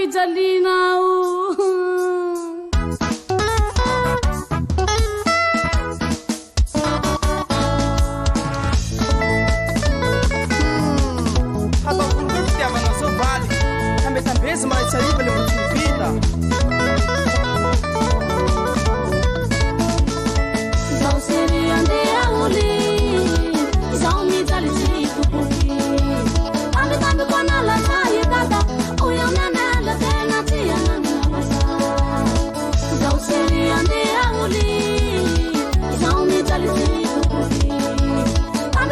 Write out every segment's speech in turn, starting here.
mijalinao Também mais saiu pelo vida. Não seria de auli, não me dá licença porque também quando ela sai cada o eu não pena tia não passa. Não seria de auli, não me dá licença porque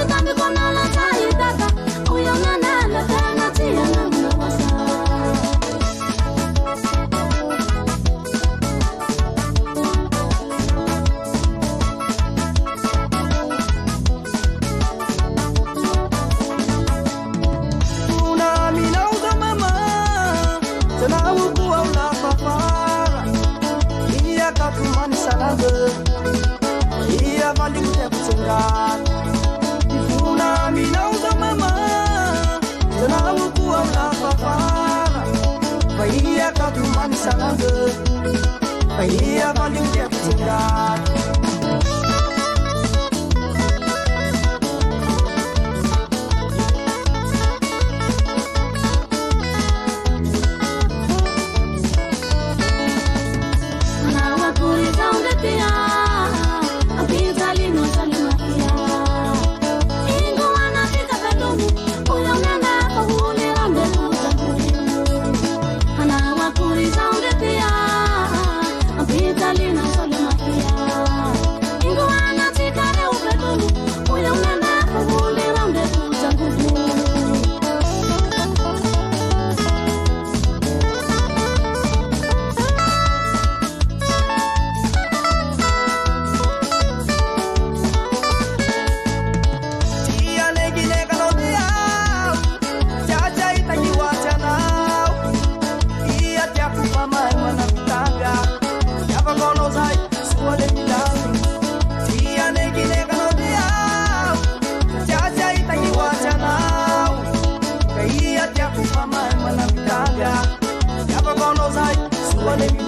também quando ela sai cada o eu não pena tia não passa. Ia valeu o tempo sem gato. Una minão da mamã, não o coa na papara. Vai ia catu mani salanga. Vai ia valeu o tempo sem gato.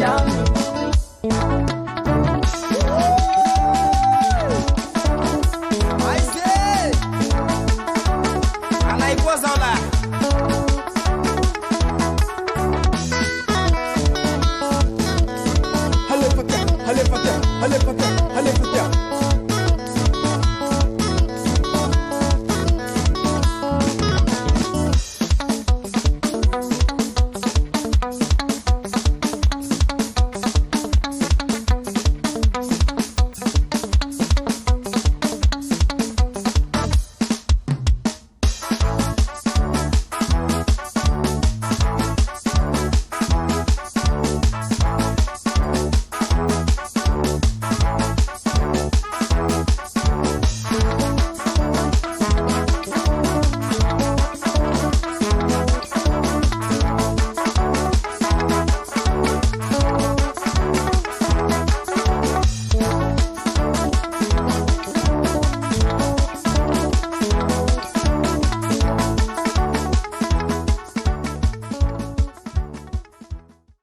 Down.